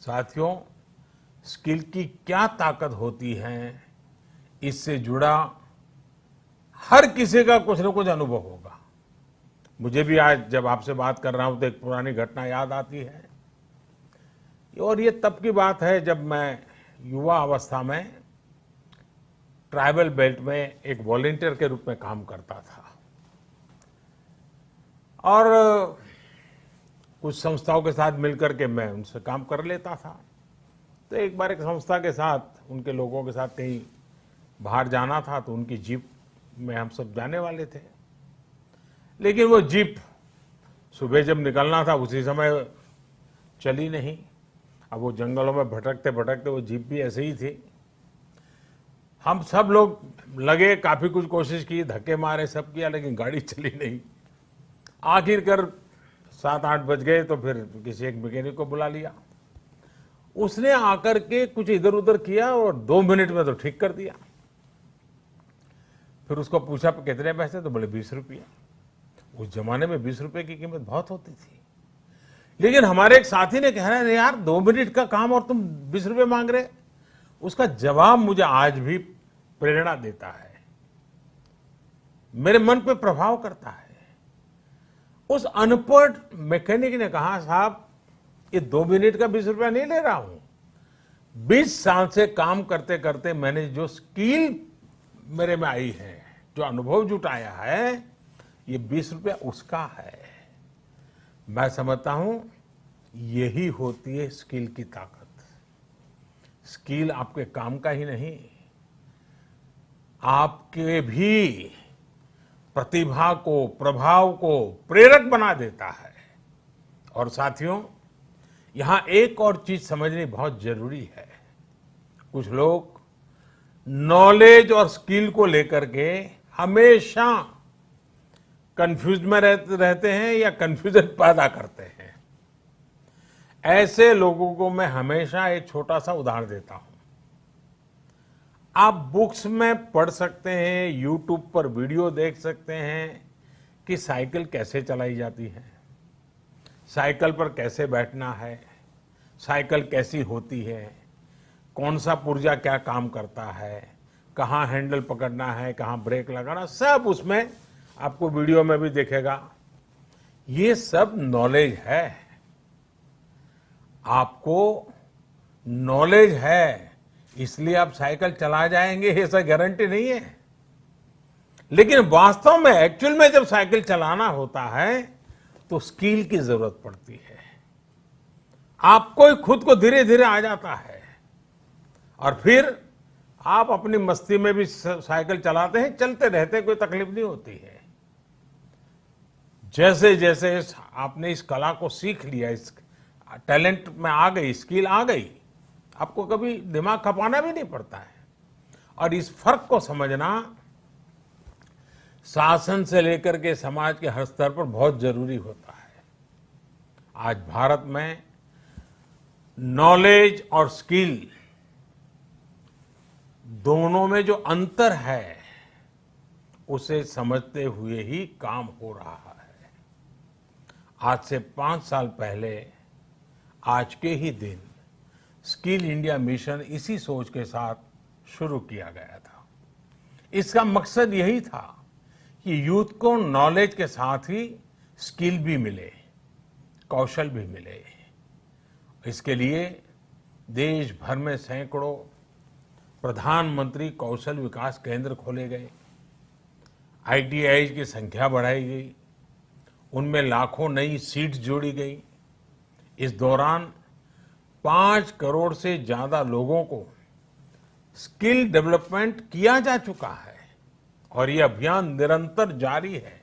साथियों, स्किल की क्या ताकत होती है, इससे जुड़ा हर किसी का कुछ न कुछ अनुभव होगा। मुझे भी आज जब आपसे बात कर रहा हूं तो एक पुरानी घटना याद आती है। और ये तब की बात है जब मैं युवा अवस्था में ट्राइबल बेल्ट में एक वॉलंटियर के रूप में काम करता था और कुछ संस्थाओं के साथ मिलकर के मैं उनसे काम कर लेता था। तो एक बार एक संस्था के साथ, उनके लोगों के साथ कहीं बाहर जाना था, तो उनकी जीप में हम सब जाने वाले थे। लेकिन वो जीप सुबह जब निकलना था उसी समय चली नहीं। अब वो जंगलों में भटकते भटकते वो जीप भी ऐसे ही थी। हम सब लोग लगे, काफी कुछ कोशिश की, धक्के मारे, सब किया, लेकिन गाड़ी चली नहीं। आखिरकार 7-8 बज गए तो फिर किसी एक मैकेनिक को बुला लिया। उसने आकर के कुछ इधर उधर किया और 2 मिनट में तो ठीक कर दिया। फिर उसको पूछा कितने पैसे, तो बोले 20 रुपये। उस जमाने में 20 रुपये की कीमत बहुत होती थी। लेकिन हमारे एक साथी ने कह रहा है, यार 2 मिनट का काम और तुम 20 रुपये मांग रहे। उसका जवाब मुझे आज भी प्रेरणा देता है, मेरे मन पे प्रभाव करता है। उस अनपढ़ मैकेनिक ने कहा, साहब ये 2 मिनट का 20 रुपया नहीं ले रहा हूं। 20 साल से काम करते करते मैंने जो स्किल मेरे में आई है, जो अनुभव जुटाया है, ये 20 रुपया उसका है। मैं समझता हूं यही होती है स्किल की ताकत। स्किल आपके काम का ही नहीं, आपके भी प्रतिभा को, प्रभाव को प्रेरक बना देता है। और साथियों, यहां एक और चीज समझनी बहुत जरूरी है। कुछ लोग नॉलेज और स्किल को लेकर के हमेशा कंफ्यूज में रहते हैं या कंफ्यूजन पैदा करते हैं। ऐसे लोगों को मैं हमेशा एक छोटा सा उदाहरण देता हूं। आप बुक्स में पढ़ सकते हैं, यूट्यूब पर वीडियो देख सकते हैं कि साइकिल कैसे चलाई जाती है, साइकिल पर कैसे बैठना है, साइकिल कैसी होती है, कौन सा पुर्जा क्या काम करता है, कहाँ हैंडल पकड़ना है, कहाँ ब्रेक लगाना, सब उसमें आपको वीडियो में भी दिखेगा। ये सब नॉलेज है। आपको नॉलेज है इसलिए आप साइकिल चला जाएंगे, ऐसा गारंटी नहीं है। लेकिन वास्तव में, एक्चुअल में जब साइकिल चलाना होता है तो स्किल की जरूरत पड़ती है। आपको खुद को धीरे धीरे आ जाता है और फिर आप अपनी मस्ती में भी साइकिल चलाते हैं, चलते रहते, कोई तकलीफ नहीं होती है। जैसे जैसे आपने इस कला को सीख लिया, इस टैलेंट में आ गई, स्किल आ गई, आपको कभी दिमाग खपाना भी नहीं पड़ता है। और इस फर्क को समझना शासन से लेकर के समाज के हर स्तर पर बहुत जरूरी होता है। आज भारत में नॉलेज और स्किल दोनों में जो अंतर है, उसे समझते हुए ही काम हो रहा है। आज से 5 साल पहले आज के ही दिन स्किल इंडिया मिशन इसी सोच के साथ शुरू किया गया था। इसका मकसद यही था कि यूथ को नॉलेज के साथ ही स्किल भी मिले, कौशल भी मिले। इसके लिए देश भर में सैकड़ों प्रधानमंत्री कौशल विकास केंद्र खोले गए, ITI की संख्या बढ़ाई गई, उनमें लाखों नई सीट्स जोड़ी गई। इस दौरान 5 करोड़ से ज्यादा लोगों को स्किल डेवलपमेंट किया जा चुका है और ये अभियान निरंतर जारी है।